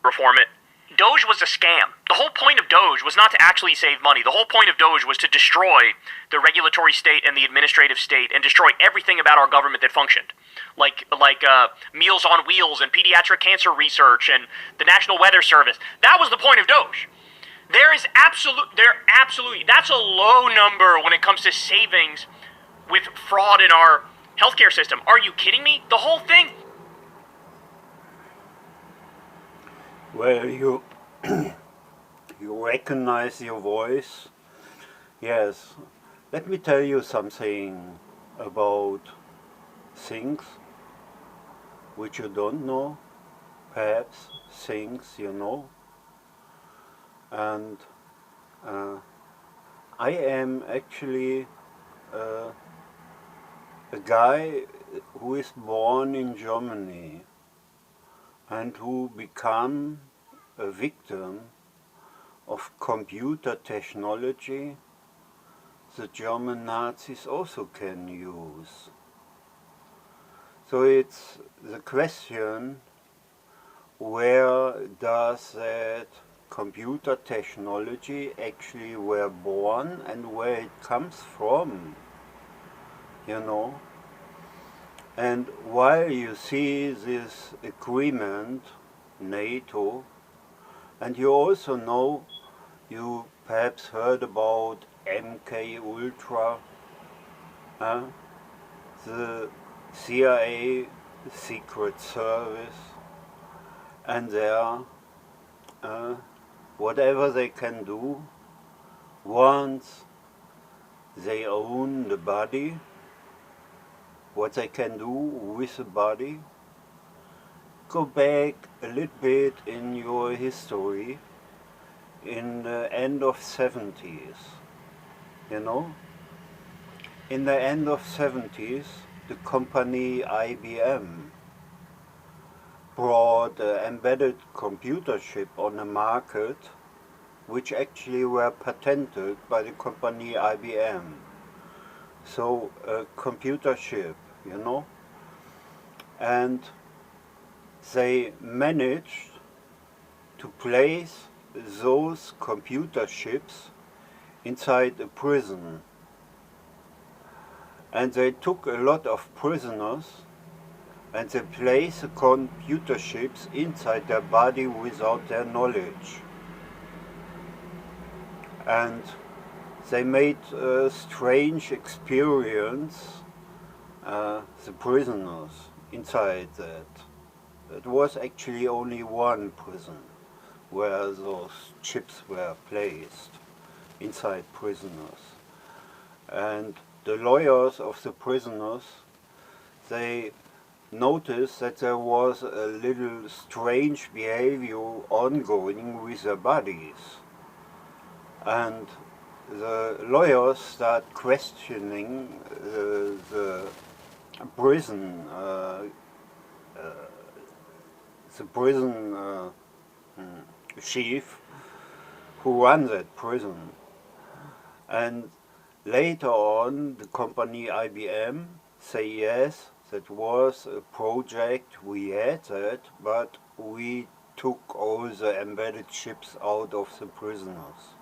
reform it. Doge was a scam. The whole point of Doge was not to actually save money. The whole point of Doge was to destroy the regulatory state and the administrative state and destroy everything about our government that functioned. Like Meals on Wheels and pediatric cancer research and the National Weather Service. That was the point of Doge. That's a low number when it comes to savings with fraud in our healthcare system. Are you kidding me? The whole thing. Well, you recognize your voice. Yes. Let me tell you something about things which you don't know, perhaps things you know. And I am actually a guy who is born in Germany and who become a victim of computer technology the German Nazis also can use. So it's the question, where does that computer technology actually were born and where it comes from, you know? And while you see this agreement, NATO, and you also know, you perhaps heard about MK Ultra, the CIA Secret Service, and their whatever they can do once they own the body, what they can do with the body. Go back a little bit in your history, in the end of 70s, you know? In the end of 70s, the company IBM brought an embedded computer chip on the market, which actually were patented by the company IBM. So a computer chip, you know, and they managed to place those computer chips inside a prison. And they took a lot of prisoners and they placed the computer chips inside their body without their knowledge. And they made a strange experience, the prisoners inside that. It was actually only one prison where those chips were placed inside prisoners. And the lawyers of the prisoners, they noticed that there was a little strange behavior ongoing with their bodies. And the lawyers start questioning the prison chief who ran that prison. And later on, the company IBM say yes, that was a project, we had that, but we took all the embedded chips out of the prisoners.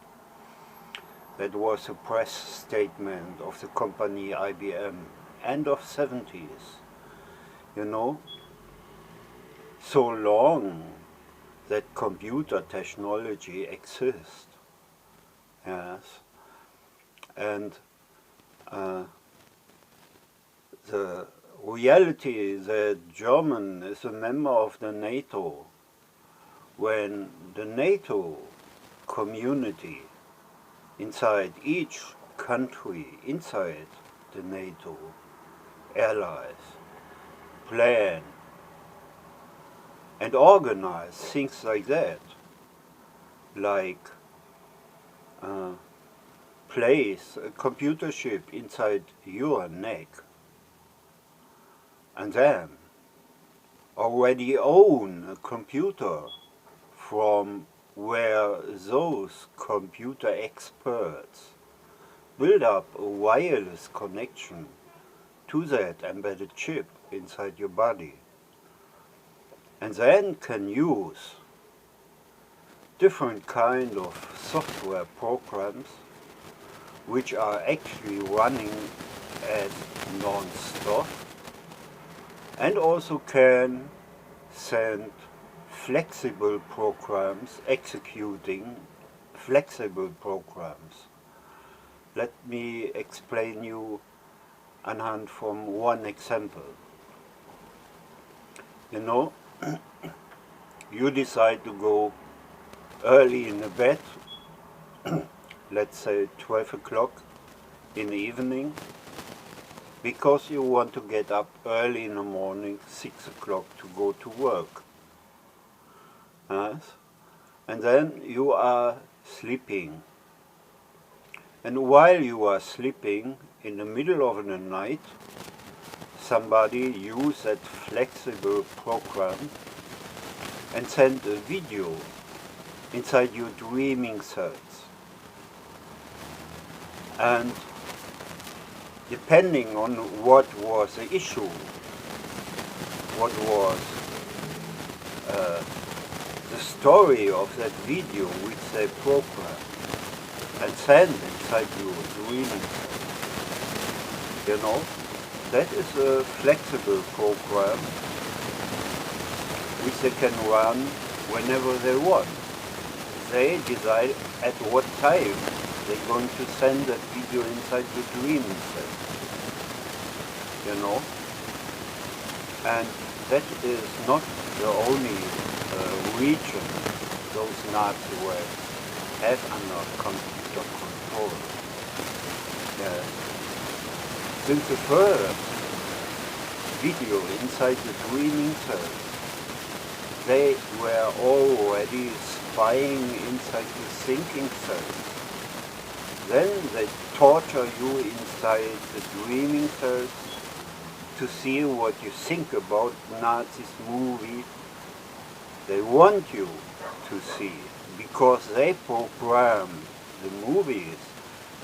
That was a press statement of the company IBM, end of 70s, you know. So long that computer technology exists, yes. And the reality that Germany is a member of the NATO, when the NATO community inside each country, inside the NATO allies, plan and organize things like that, like place a computer chip inside your neck and then already own a computer from where those computer experts build up a wireless connection to that embedded chip inside your body, and then can use different kind of software programs which are actually running as non-stop and also can send flexible programs, executing flexible programs. Let me explain you anhand from one example. You know, you decide to go early in the bed, let's say 12 o'clock in the evening, because you want to get up early in the morning, 6 o'clock, to go to work. Yes? And then you are sleeping. And while you are sleeping, in the middle of the night, somebody used that flexible program and sent a video inside your dreaming cells. And depending on what was the issue, what was the story of that video which they programmed and sent inside your dreaming cells, you know, that is a flexible program which they can run whenever they want. They decide at what time they're going to send that video inside the dreaming cell, you know. And that is not the only region those Nazis were have under computer control. Since the first video inside the dreaming cells, they were already spying inside the thinking cells. Then they torture you inside the dreaming cells to see what you think about Nazis movie. They want you to see, because they program the movies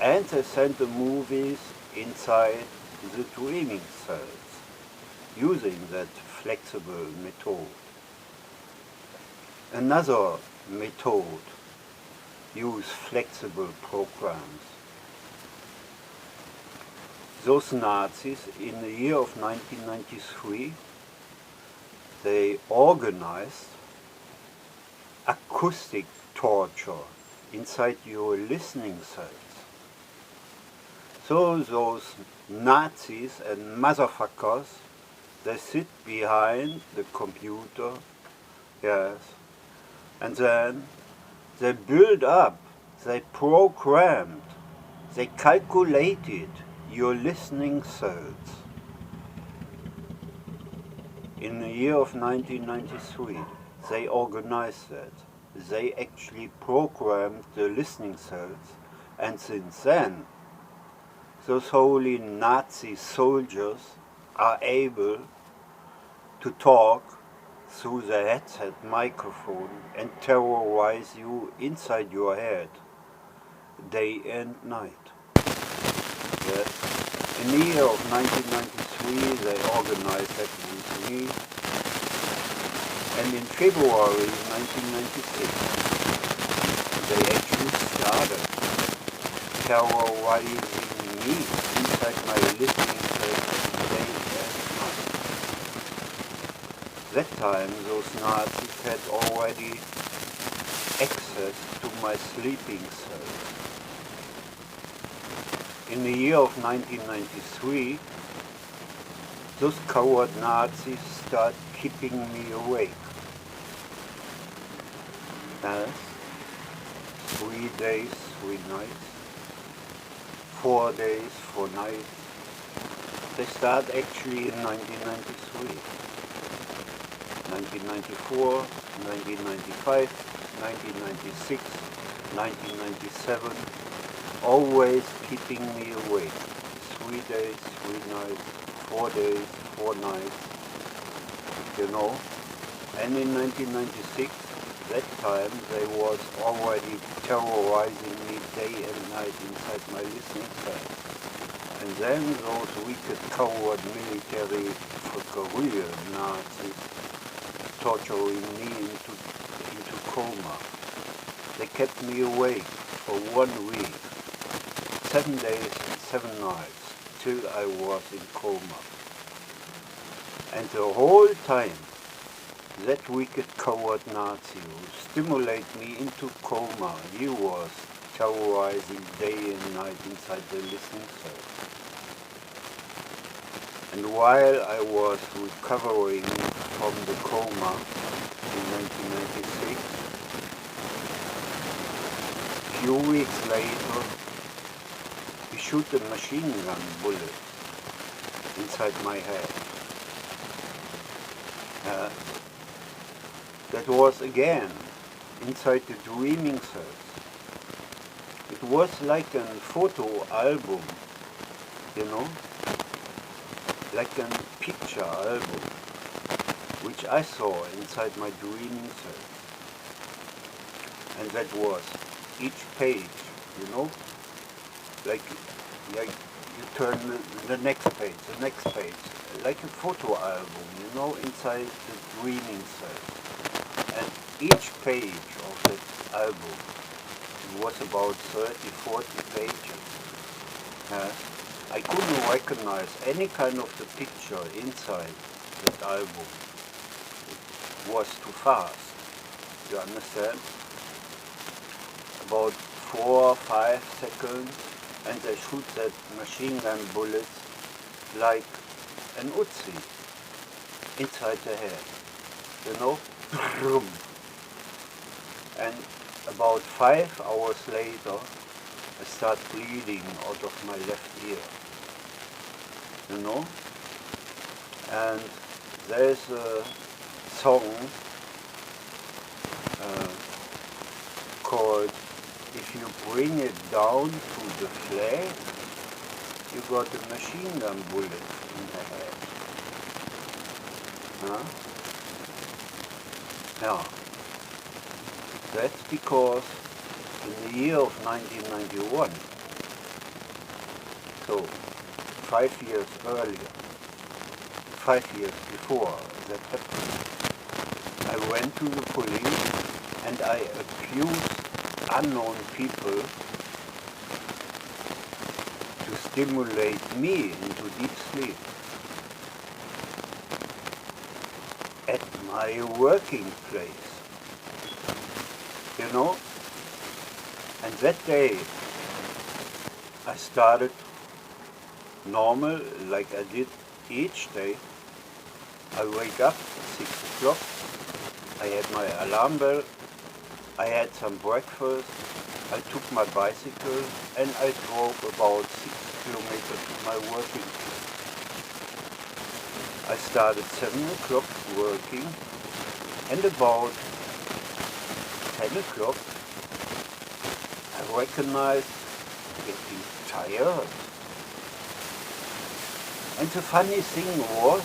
and they send the movies inside the dreaming cells using that flexible method. Another method use flexible programs. Those Nazis in the year of 1993, they organized acoustic torture inside your listening cells. So those Nazis and motherfuckers, they sit behind the computer, yes, and then they build up, they programmed, they calculated your listening cells. In the year of 1993, they organized that. They actually programmed the listening cells, and since then, those holy Nazi soldiers are able to talk through the headset microphone and terrorize you inside your head, day and night. Yes. In the year of 1993, they organized that with me, and in February 1996, they actually started terrorizing me inside my listening cells day and night. That time, those Nazis had already access to my sleeping cells. In the year of 1993, those coward Nazis start keeping me awake. Yes, 3 days, 3 nights, 4 days, 4 nights. They start actually in 1993. 1994, 1995, 1996, 1997, always keeping me awake. 3 days, 3 nights, 4 days, 4 nights, you know. And in 1996, that time they was already terrorizing me day and night inside my listening cell. And then those wicked coward military guerrilla Nazis torturing me into coma. They kept me awake for 1 week, 7 days and 7 nights, till I was in coma. And the whole time, that wicked coward Nazi who stimulated me into coma, he was terrorizing day and night inside the listening cell. And while I was recovering from the coma in 1996, a few weeks later, he shot a machine gun bullet inside my head. That was again inside the dreaming cells. It was like a photo album, you know, like a picture album, which I saw inside my dreaming cells. And that was each page, you know, like you turn the next page, like a photo album, you know, inside the dreaming cells. And each page of that album was about 30-40 pages. I couldn't recognize any kind of the picture inside that album. It was too fast, you understand? About 4 or 5 seconds, and they shoot that machine gun bullets like an Uzi inside the head, you know? And about 5 hours later, I start bleeding out of my left ear, you know? And there's a song called "If You Bring It Down to the Flag, You Got a Machine Gun Bullet in the Head." Huh? Yeah. That's because in the year of 1991, so 5 years earlier, 5 years before that happened, I went to the police and I accused unknown people to stimulate me into deep sleep at my working place, you know. And that day I started normal like I did each day. I wake up at 6 o'clock, I had my alarm bell, I had some breakfast, I took my bicycle and I drove about 6 kilometers to my working place. I started 7 o'clock working, and about 10 o'clock I recognized getting tired. And the funny thing was,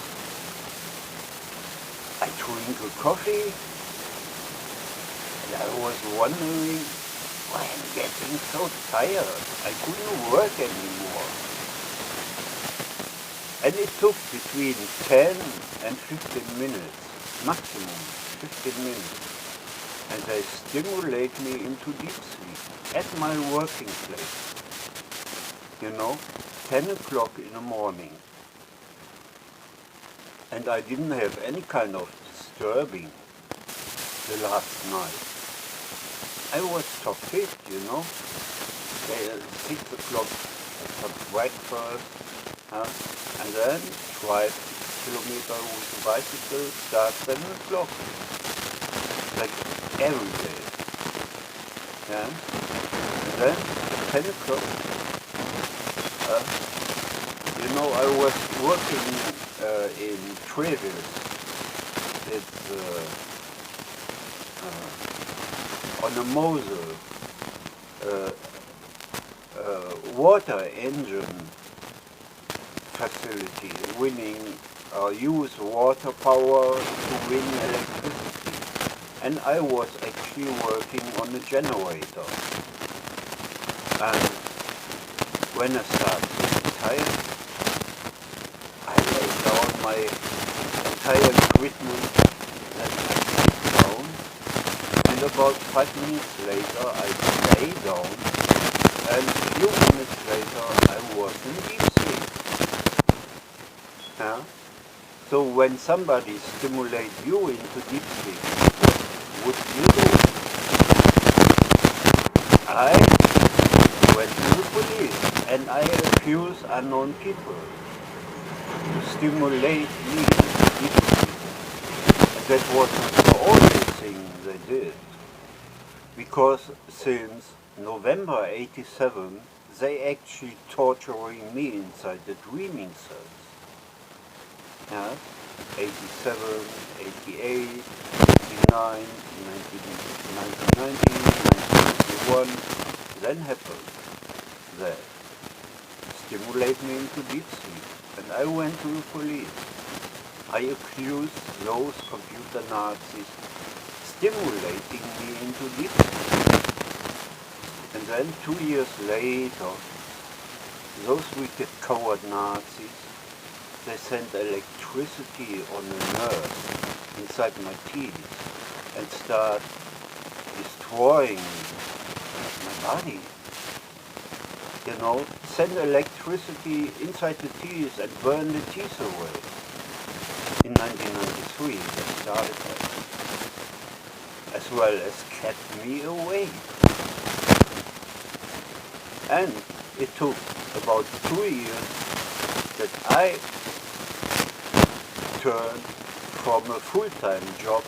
I drink a coffee, and I was wondering why I'm getting so tired. I couldn't work anymore. And it took between 10 and 15 minutes, maximum 15 minutes. And they stimulate me into deep sleep at my working place. You know, 10 o'clock in the morning. And I didn't have any kind of disturbing the last night. I was topfit, you know. At 6 o'clock, I had breakfast, and then drive 6 kilometers with the bicycle, start 7 o'clock. Like every day. Yeah? And then 10 o'clock, you know, I was working in Trevis. It's on the Mosel, water engine facility, use water power to win electricity. And I was actually working on a generator. And when I started getting tired, I laid down my entire equipment and I sat down. And about about 5 minutes later I lay down, and a few minutes later I was in deep sleep. Yeah? So when somebody stimulates you into deep sleep, what would you do? I went to the police and I accused unknown people to stimulate me into deep sleep. And that was not the only thing they did, because since November '87 they actually torturing me inside the dreaming cells. Yeah? 87, 88, 89, 1990, 1991, then happened that stimulate me into deep sleep, and I went to the police. I accused those computer Nazis stimulating me into deep sleep. And then 2 years later, those wicked coward Nazis, they sent electricity on a nerve inside my teeth and start destroying my body. You know, send electricity inside the teeth and burn the teeth away. In 1993 they started that, as well as kept me awake. And it took about 2 years that I turned from a full-time job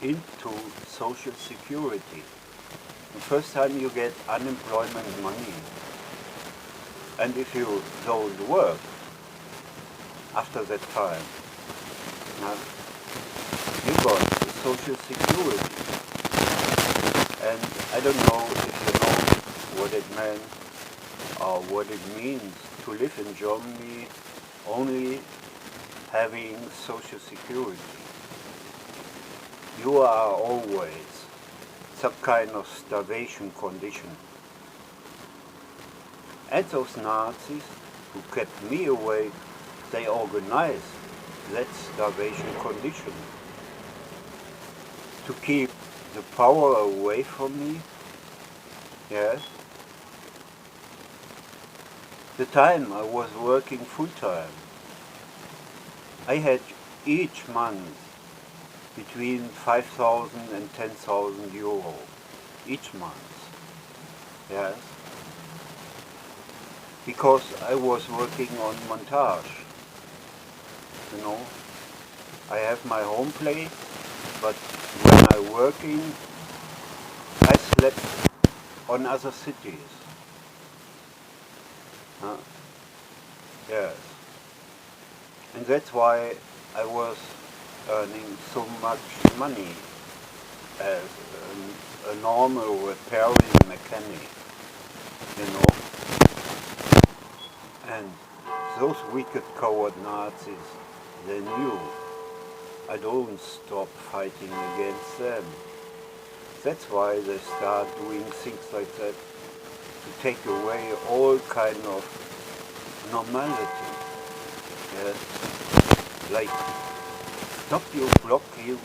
into Social Security. The first time you get unemployment money. And if you don't work after that time, you got Social Security. And I don't know if you know what it meant or what it means to live in Germany only having Social Security. You are always some kind of starvation condition. And those Nazis who kept me awake, they organized that starvation condition to keep the power away from me. Yes. The time I was working full-time, I had each month between 5,000 and 10,000 euro each month. Yes. Because I was working on montage. You know, I have my home place, but when I'm working, I slept on other cities. Yes. And that's why I was earning so much money as a normal repairing mechanic, you know. And those wicked coward Nazis, they knew I don't stop fighting against them. That's why they start doing things like that, to take away all kind of normality. Yes. Like stop you blocking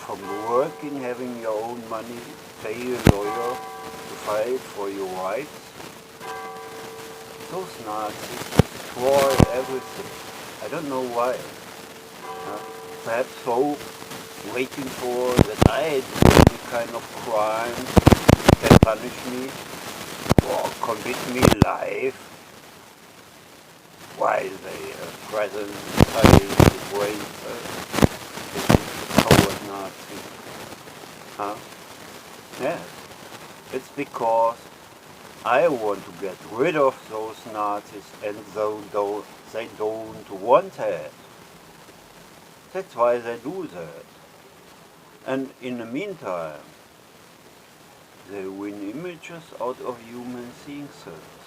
from working, having your own money, pay a lawyer to fight for your rights. Those Nazis destroy everything. I don't know why. Perhaps hope, waiting for that I do any kind of crime, can punish me or convict me live while they are present inside the Braincell. Coward Nazi. Yes. It's because I want to get rid of those Nazis, and they don't want that. That's why they do that. And in the meantime, they win images out of human seeing cells.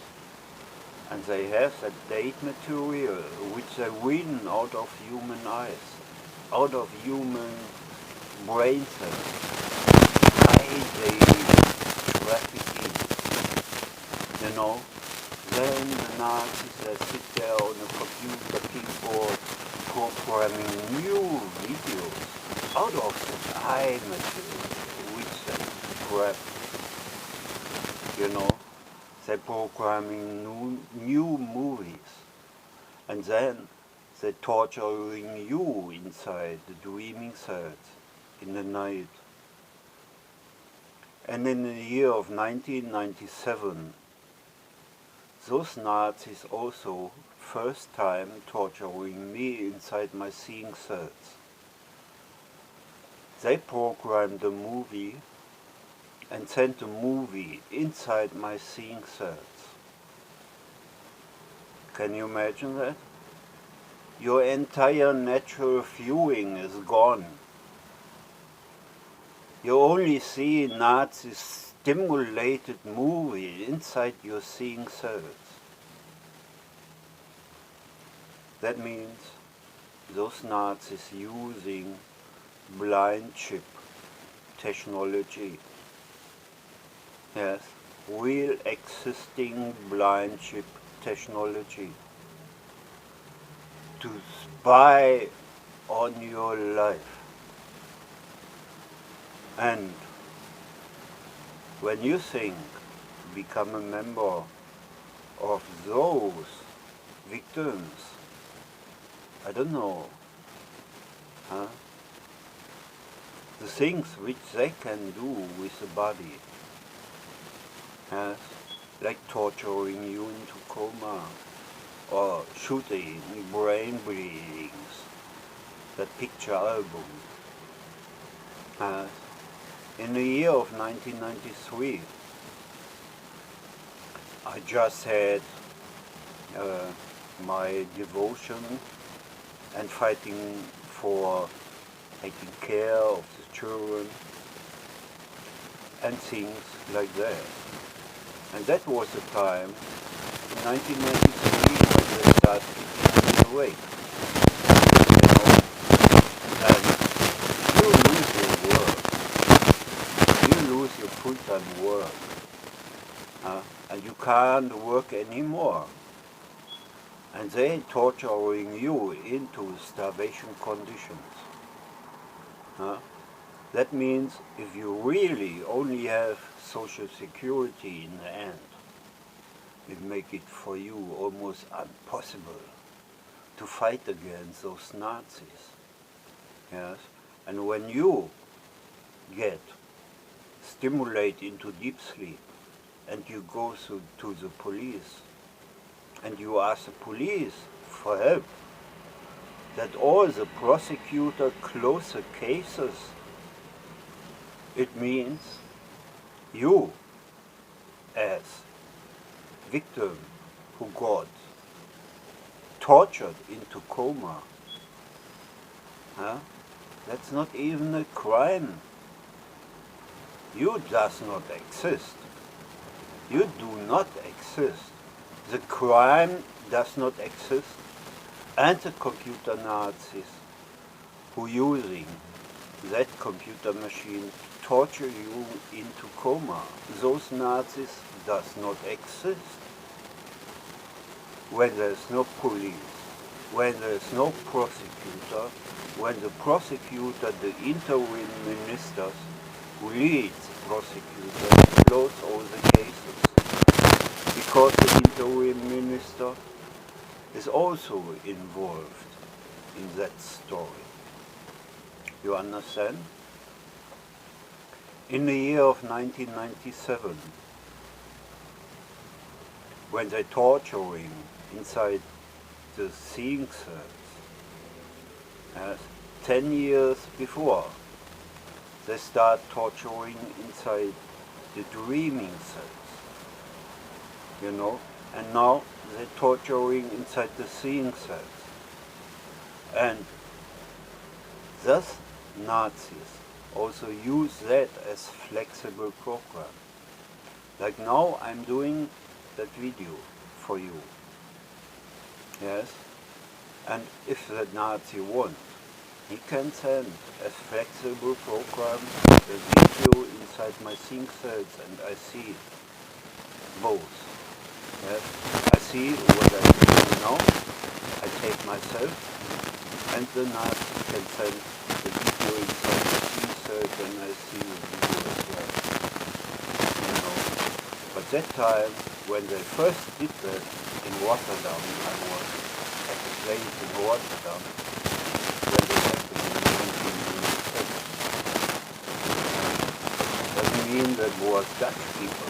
And they have that date material which they win out of human eyes, out of human brain cells. Why they trafficking? You know? Then the Nazis, they sit there on a computer keyboard programming new videos out of the eye material which they crap. You know, they're programming new movies, and then they're torturing you inside the dreaming cells in the night. And in the year of 1997, those Nazis also first time torturing me inside my seeing cells. They programmed the movie and sent the movie inside my seeing cells. Can you imagine that? Your entire natural viewing is gone. You only see Nazi stimulated movie inside your seeing cells. That means those Nazis using blind chip technology. Yes, real existing blind chip technology to spy on your life. And when you think, become a member of those victims, I don't know, the things which they can do with the body, yes, like torturing you into coma, or shooting brain bleedings, that picture album. In the year of 1993, I just had my devotion and fighting for taking care of the children and things like that. And that was the time, in 1993, when they started keeping me awake. You know? And you lose your work. You lose your full-time work. And you can't work anymore. And they're torturing you into starvation conditions. That means if you really only have Social Security in the end, it make it for you almost impossible to fight against those Nazis. Yes? And when you get stimulated into deep sleep and you go to the police and you ask the police for help, that all the prosecutor close the cases, it means you as victim who got tortured into coma, that's not even a crime. You does not exist. You do not exist. The crime does not exist. And the computer Nazis who using that computer machine to torture you into coma, those Nazis does not exist. When there's no police, when there's no prosecutor, when the prosecutor, the interim ministers, leads prosecutors, close all the cases. Because the interim minister is also involved in that story. You understand? In the year of 1997, when they're torturing inside the seeing cells, 10 years before, they start torturing inside the dreaming cells, you know, and now they're torturing inside the seeing cells. And thus Nazis also use that as flexible program. Like now I'm doing that video for you. Yes? And if the Nazi wants, he can send a flexible program, a video inside my seeing cells, and I see both. Yes? I see what I do now, I take myself, and the Nazi can send the video inside the seeing cells, and I see the video as well. that time, when they first did that in Rotterdam, I was at a place in Rotterdam, when they happened in 1906. Doesn't mean that was Dutch people.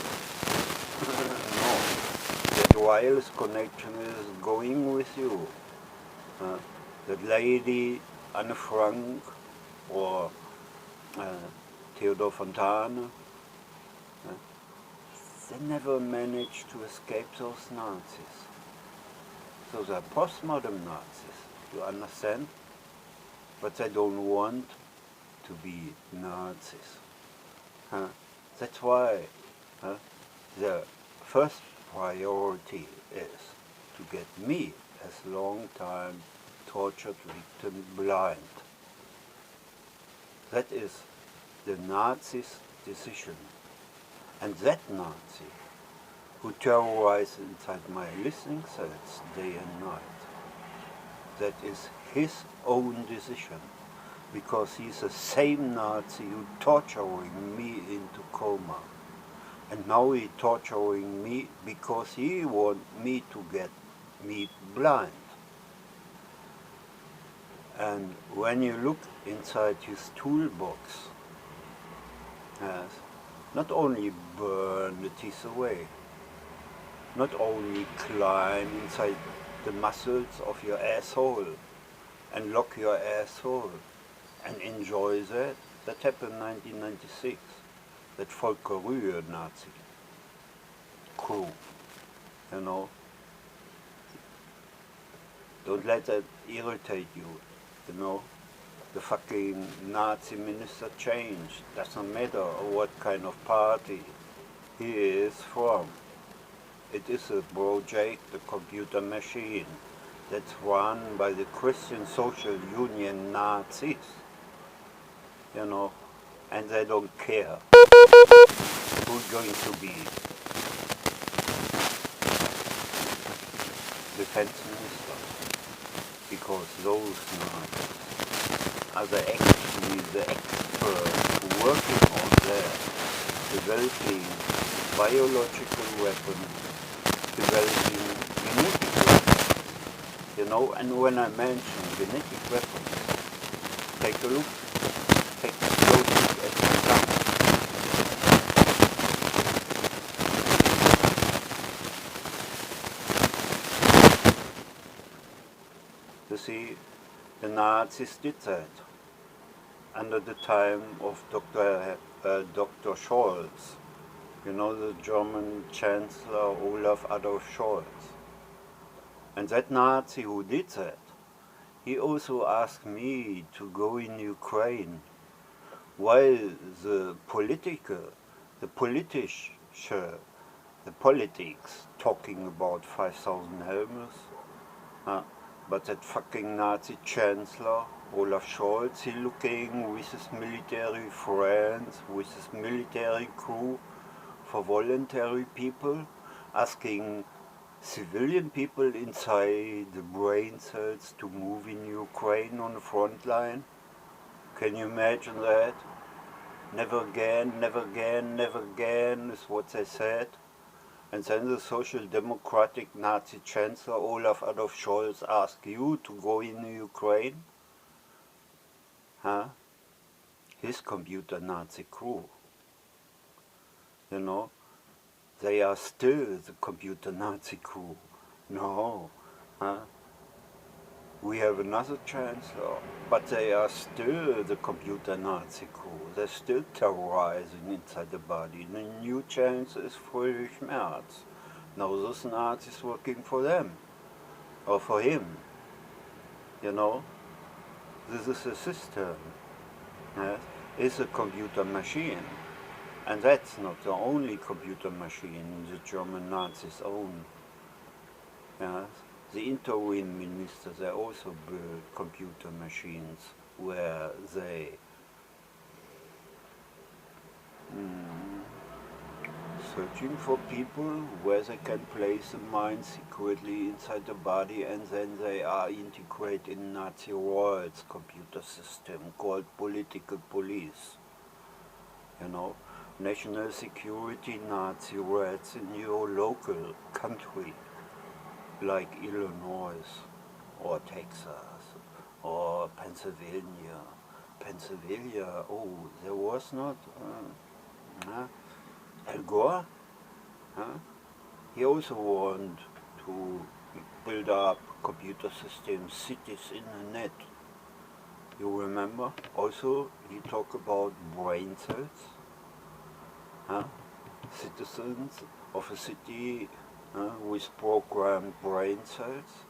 No. That wireless connection is going with you. That lady, Anne Frank, or Theodor Fontane, they never managed to escape those Nazis. So they're postmodern Nazis, you understand? But they don't want to be Nazis. That's why the first priority is to get me, as long-time tortured victim, blind. That is the Nazis' decision. And that Nazi, who terrorized inside my listening cells day and night, that is his own decision, because he's the same Nazi who torturing me into coma. And now he's torturing me because he wants me to get me blind. And when you look inside his toolbox, yes, not only burn the teeth away, not only climb inside the muscles of your asshole and lock your asshole and enjoy that. That happened in 1996. That Volker Rühe Nazi crew, you know. Don't let that irritate you, you know. The fucking Nazi minister changed. Doesn't matter what kind of party he is from. It is a project, a computer machine, that's run by the Christian Social Union Nazis, you know, and they don't care who's going to be defense minister, because those Nazis are actually the experts working on that, developing biological weapons, developing genetic weapons, you know. And when I mention genetic weapons, take a look, take a close look at the sun. You see, the Nazis did that under the time of Dr. Scholz, you know, the German Chancellor Olaf Adolf Scholz. And that Nazi who did that, he also asked me to go in Ukraine, while the politics talking about 5,000 helmets, but that fucking Nazi Chancellor, Olaf Scholz, he looking with his military friends, with his military crew for voluntary people, asking civilian people inside the Braincells to move in Ukraine on the front line. Can you imagine that? Never again, never again, never again is what they said. And then the Social Democratic Nazi Chancellor Olaf Adolf Scholz asked you to go in Ukraine? His computer Nazi crew. You know, they are still the computer Nazi crew. No, we have another chancellor, but they are still the computer Nazi crew. They're still terrorizing inside the body. The new chancellor is Friedrich Merz. Now those Nazis working for them, or for him. You know, this is a system. Yes? It's a computer machine. And that's not the only computer machine the German Nazis own. Yes? The interim ministers, they also build computer machines where they searching for people where they can place a mind secretly inside the body, and then they are integrated in Nazi world's computer system called political police. You know, national security Nazi rats in your local country, like Illinois or Texas or Pennsylvania. Pennsylvania, oh, there was not Al Gore. He also wanted to build up computer systems, cities in the net. You remember? Also, he talked about brain cells. Citizens of a city with programmed brain cells,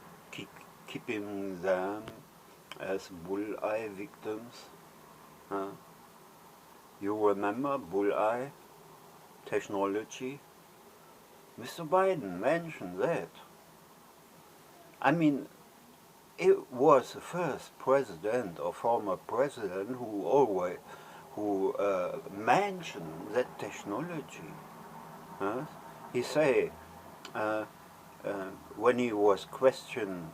keeping them as bullseye victims. You remember bullseye technology? Mr. Biden mentioned that. I mean, it was the first president or former president who mentioned that technology. He say when he was questioned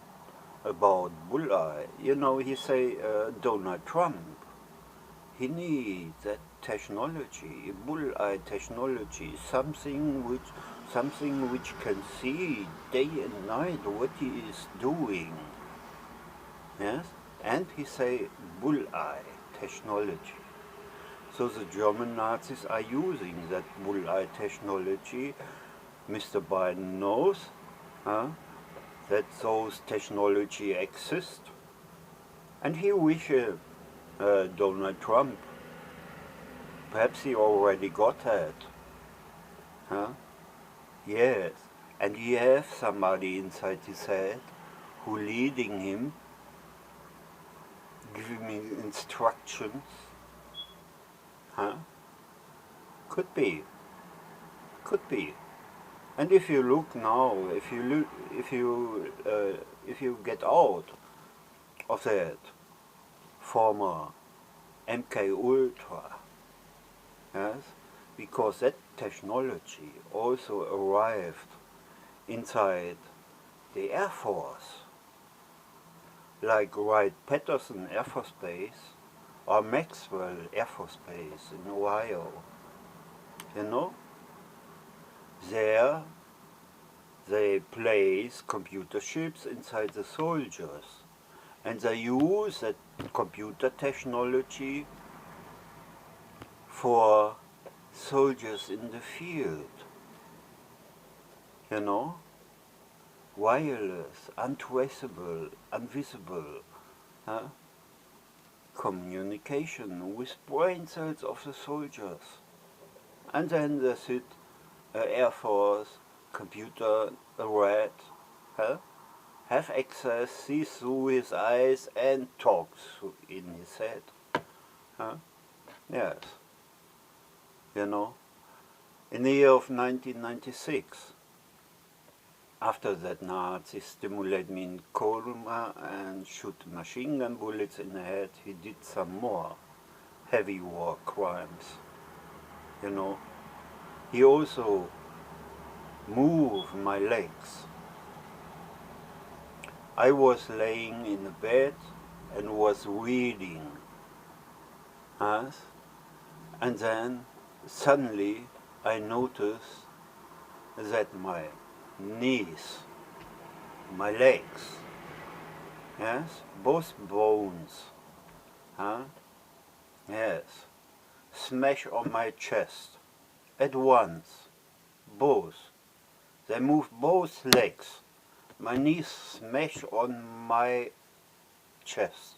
about bullseye, he say Donald Trump. He needs that technology, bullseye technology, something which can see day and night what he is doing. Yes, and he say bullseye technology. So the German Nazis are using that bullseye technology. Mr. Biden knows that those technology exist, and he wishes Donald Trump. Perhaps he already got that. Yes, and he has somebody inside his head who leading him, giving him instructions. Could be. And if you look now, if you get out of that former MK Ultra, yes, because that technology also arrived inside the Air Force, like Wright-Patterson Air Force Base or Maxwell Air Force Base in Ohio. There they place computer chips inside the soldiers, and they use that computer technology for soldiers in the field. Wireless, untraceable, invisible communication with brain cells of the soldiers. And then they sit Air Force, computer, a rat, have access, sees through his eyes and talks in his head. Yes. In the year of 1996, after that Nazis stimulate me in coma and shoot machine gun bullets in the head, he did some more heavy war crimes. He also moved my legs. I was laying in the bed and was reading. And then suddenly I noticed that my knees, my legs, yes, both bones, yes, smash on my chest at once, both. They moved both legs. My knees smash on my chest.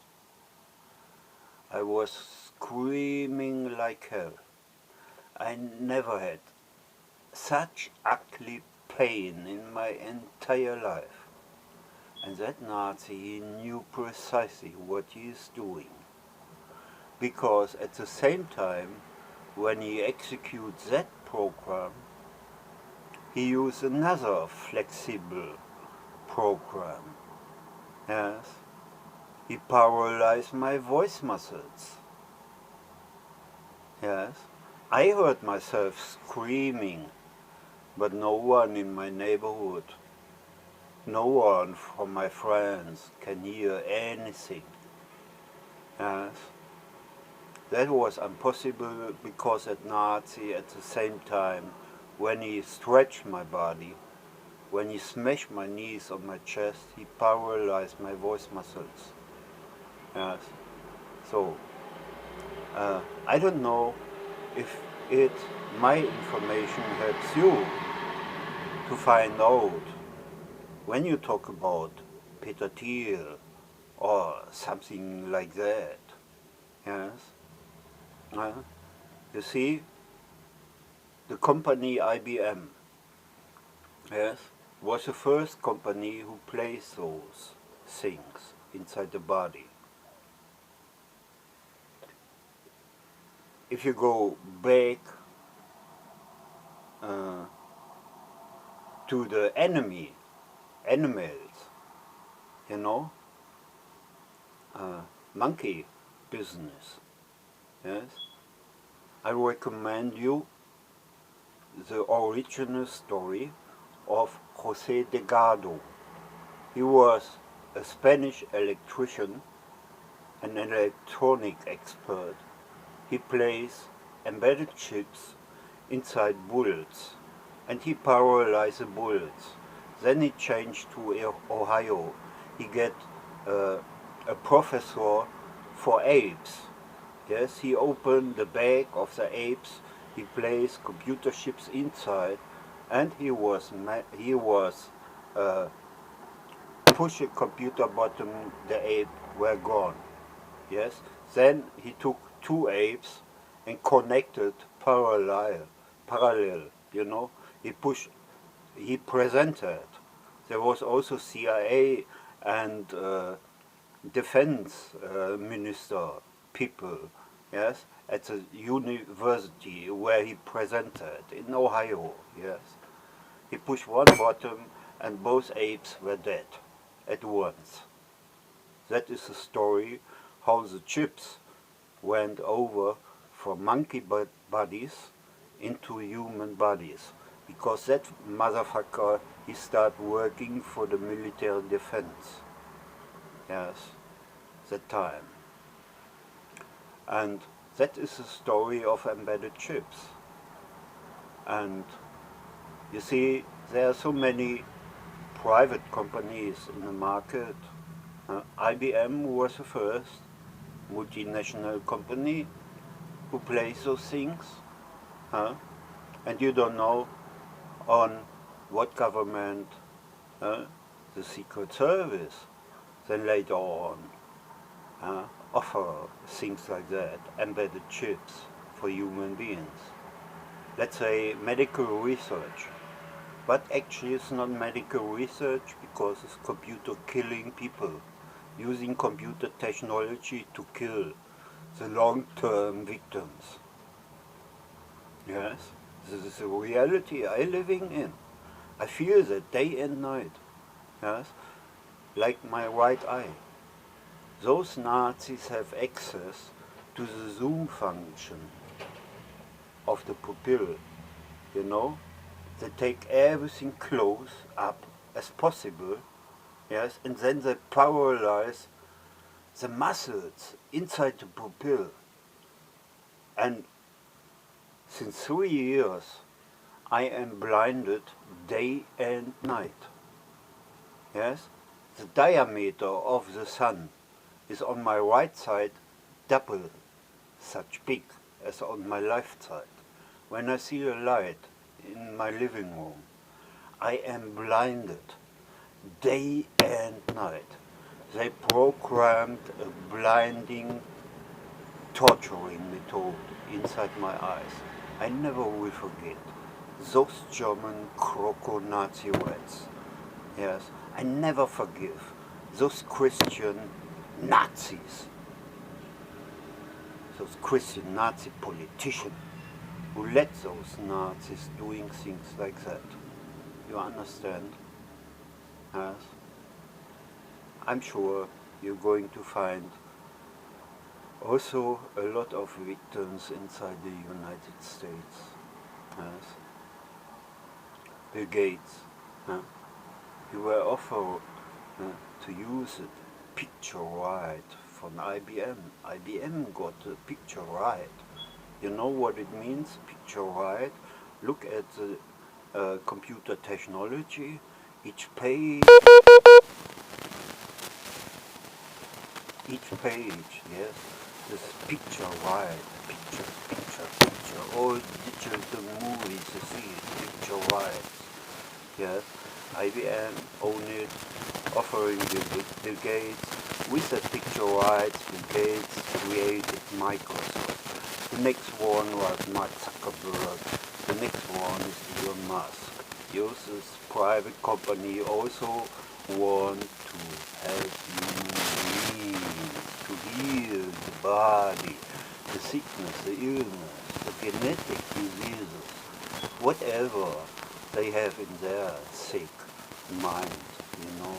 I was screaming like hell. I never had such ugly pain in my entire life. And that Nazi, he knew precisely what he is doing. Because at the same time, when he executes that program, he used another flexible program. Yes, he paralyzed my voice muscles. Yes, I heard myself screaming, but no one in my neighborhood, no one from my friends can hear anything. Yes, That was impossible because that Nazi at the same time, when he stretched my body, when he smashed my knees on my chest, he paralyzed my voice muscles. Yes. So, I don't know if my information helps you to find out when you talk about Peter Thiel or something like that. Yes. You see, the company IBM, yes, was the first company who placed those things inside the body. If you go back to the animals, you know, monkey business, yes, I recommend you the original story of José Delgado. He was a Spanish electrician, an electronic expert. He placed embedded chips inside bullets, and he paralyzed the bullets. Then he changed to Ohio. He get a professor for apes. Yes, he opened the bag of the apes. He placed computer chips inside, and he was push a computer button. The ape were gone. Yes. Then he took two apes and connected parallel. You know, he presented. There was also CIA and defense minister people, yes, at the university where he presented in Ohio, yes. He pushed one button and both apes were dead at once. That is the story how the chips went over from monkey bodies into human bodies. Because that motherfucker, he started working for the military defense. Yes, that time. And that is the story of embedded chips. And you see, there are so many private companies in the market. IBM was the first multinational company who plays those things. And you don't know on what government, the Secret Service, then later on offer things like that, embedded chips for human beings. Let's say medical research. But actually it's not medical research because it's computer killing people, using computer technology to kill the long-term victims. Yes, this is the reality I'm living in. I feel that day and night. Yes, like my right eye. Those Nazis have access to the zoom function of the pupil, you know. They take everything close up as possible, yes, and then they paralyze the muscles inside the pupil. And since 3 years, I am blinded day and night. Yes, the diameter of the sun is on my right side double such big as on my left side. When I see a light in my living room, I am blinded day and night. They programmed a blinding, torturing method inside my eyes. I never will forget those German croco-Nazi rats. Yes, I never forgive those Christian Nazis, those Christian Nazi politicians who let those Nazis doing things like that. You understand? Yes. I'm sure you're going to find also a lot of victims inside the United States. Yes. Bill Gates, you were offered to use it picture right from IBM. IBM got the picture right. You know what it means, picture right? Look at the computer technology. Each page, yes, this picture right, picture. All digital movies you see, picture rights. Yes, IBM owned it, offering Bill Gates. With the picture rights, Bill Gates created Microsoft. The next one was Mark Zuckerberg. The next one is Elon Musk. This private company also want to help you to heal the body, the sickness, the illness, the genetic diseases, whatever they have in their sick mind, you know.